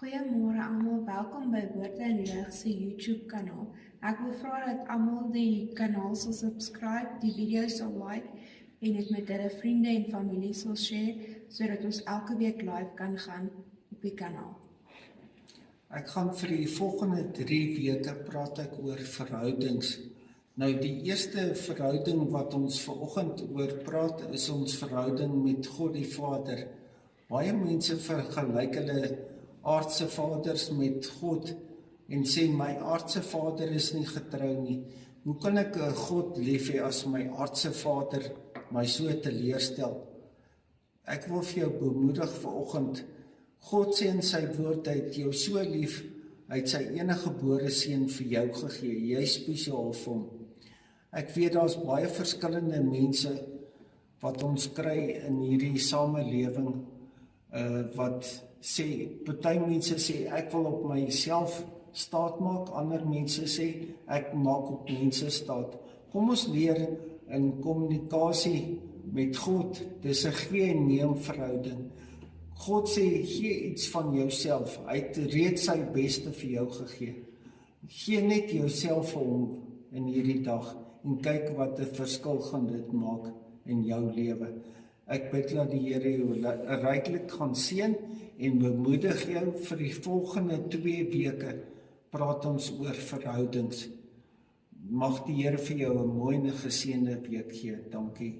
Goeiemôre almal, welkom by Woorde en Lig se YouTube kanaal. Ek wil vra dat almal die kanaal sal subscribe, die video sal like en dit met hulle vriende en familie sal share, sodat ons elke week live kan gaan op die kanaal. Ek gaan vir die volgende 3 weke praat ek oor verhoudings. Nou die eerste verhouding wat ons vanoggend oor praat is ons verhouding met God die Vader. Baie mense vergelyk hulle aardse vaders met God en sê my aardse vader is nie getrou nie. Hoe kan ek 'n God lief hê as my aardse vader my so teleurstel? Ek wil vir jou bemoedig vanoggend. God sê in sy woord, hy het jou so lief, hy het sy enige gebore seun vir jou gegee, jy is spesiaal vir hom. Ek weet daar's baie verskillende mense wat ons kry in hierdie samelewing, wat sê, party mense sê ek wil op myself staat maak, ander mense sê ek maak op mense staat. Kom ons leer in kommunikasie met God, dis 'n gee en neem verhouding. God sê gee iets van jouself, hy het reeds sy beste vir jou gegee. Gee net jouself vir hom in hierdie dag en kyk wat 'n verskil gaan dit maak in jou lewe. Ek bid dat die Here jou ryklik gaan seën en bemoedig jou vir die volgende 2 weke praat ons oor verhoudings. Mag die Here vir jou 'n mooi en geseënde week gee. Dankie.